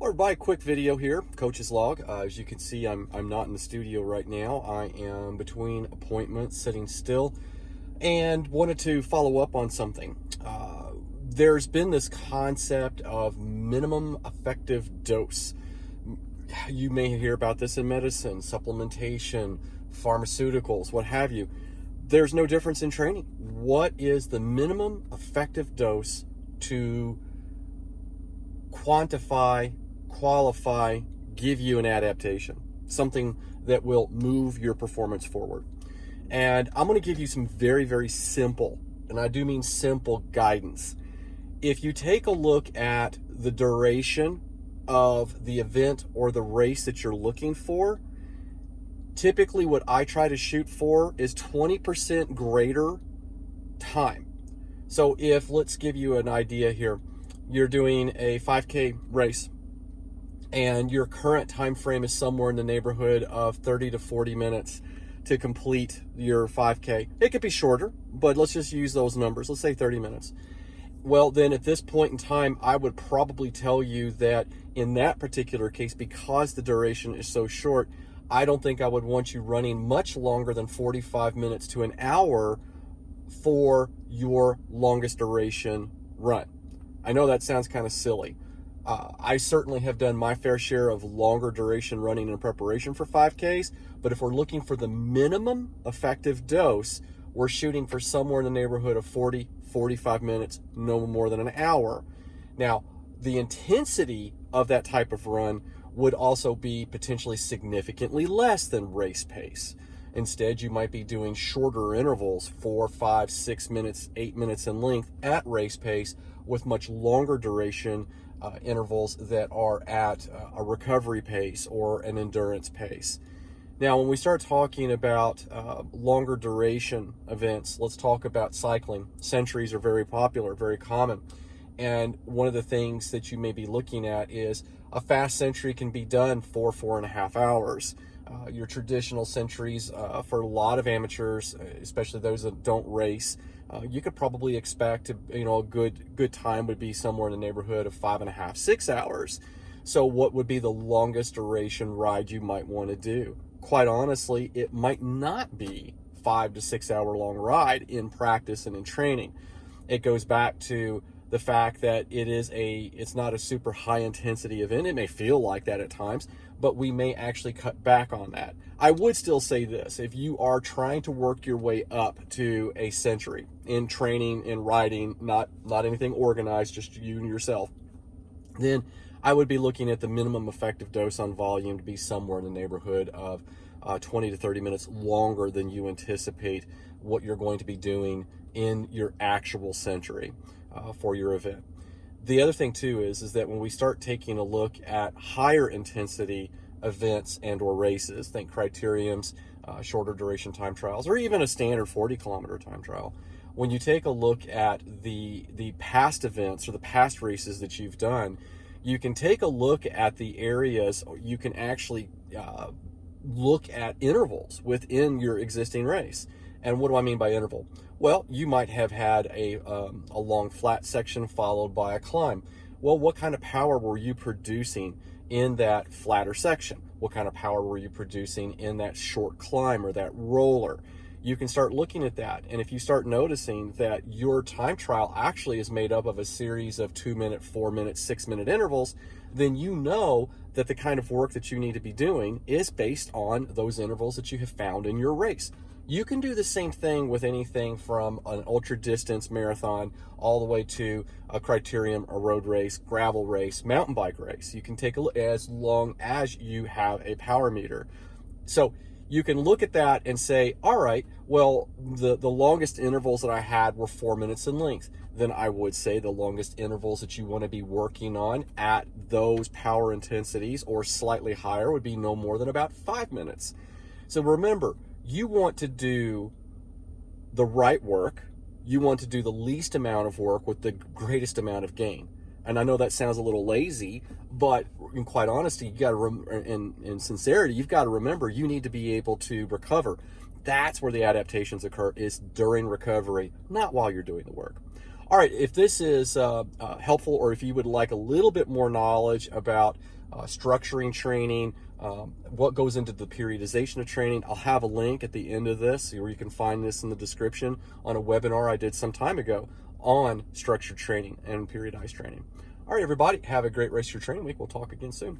Well, everybody, quick video here, Coach's Log. As you can see, I'm not in the studio right now. I am between appointments, sitting still, and wanted to follow up on something. There's been this concept of minimum effective dose. You may hear about this in medicine, supplementation, pharmaceuticals, what have you. There's no difference in training. What is the minimum effective dose to quantify, qualify, give you an adaptation, something that will move your performance forward? And I'm going to give you some very, very simple, and I do mean simple, guidance. If you take a look at the duration of the event or the race that you're looking for, typically what I try to shoot for is 20% greater time. So if, let's give you an idea here, you're doing a 5K race and your current time frame is somewhere in the neighborhood of 30 to 40 minutes to complete your 5K. It could be shorter, but let's just use those numbers. Let's say 30 minutes. Well, then at this point in time, I would probably tell you that in that particular case, because the duration is so short, I don't think I would want you running much longer than 45 minutes to an hour for your longest duration run. I know that sounds kind of silly. I certainly have done my fair share of longer duration running in preparation for 5Ks, but if we're looking for the minimum effective dose, we're shooting for somewhere in the neighborhood of 40, 45 minutes, no more than an hour. Now, the intensity of that type of run would also be potentially significantly less than race pace. Instead, you might be doing shorter intervals, 4, 5, 6 minutes, 8 minutes in length at race pace, with much longer duration intervals that are at a recovery pace or an endurance pace. Now, when we start talking about longer duration events, let's talk about cycling. Centuries are very popular, very common. And one of the things that you may be looking at is a fast century can be done for 4.5 hours. Your traditional centuries for a lot of amateurs, especially those that don't race, you could probably expect a good time would be somewhere in the neighborhood of 5.5, 6 hours. So what would be the longest duration ride you might want to do? Quite honestly, it might not be 5 to 6 hour long ride in practice and in training. It goes back to the fact that it's not a super high intensity event. It may feel like that at times, but we may actually cut back on that. I would still say this: if you are trying to work your way up to a century in training, in riding, not anything organized, just you and yourself, then I would be looking at the minimum effective dose on volume to be somewhere in the neighborhood of 20 to 30 minutes longer than you anticipate what you're going to be doing in your actual century for your event. The other thing too is that when we start taking a look at higher intensity events and or races, think criteriums, shorter duration time trials, or even a standard 40-kilometer time trial, when you take a look at the past events or the past races that you've done, you can take a look at the areas, you can actually look at intervals within your existing race. And what do I mean by interval? Well, you might have had a long flat section followed by a climb. Well, what kind of power were you producing in that flatter section? What kind of power were you producing in that short climb or that roller? You can start looking at that. And if you start noticing that your time trial actually is made up of a series of 2-minute, 4-minute, 6-minute intervals, then you know that the kind of work that you need to be doing is based on those intervals that you have found in your race. You can do the same thing with anything from an ultra distance marathon all the way to a criterium, a road race, gravel race, mountain bike race. You can take a look as long as you have a power meter. So you can look at that and say, all right, well, the longest intervals that I had were 4 minutes in length. Then I would say the longest intervals that you want to be working on at those power intensities or slightly higher would be no more than about 5 minutes. So remember, you want to do the right work. You want to do the least amount of work with the greatest amount of gain. And I know that sounds a little lazy, but in quite honesty, you got to, in sincerity, you've got to remember you need to be able to recover. That's where the adaptations occur, is during recovery, not while you're doing the work. All right, if this is helpful, or if you would like a little bit more knowledge about structuring training, what goes into the periodization of training, I'll have a link at the end of this where you can find this in the description on a webinar I did some time ago on structured training and periodized training. All right, everybody, have a great rest of your training week. We'll talk again soon.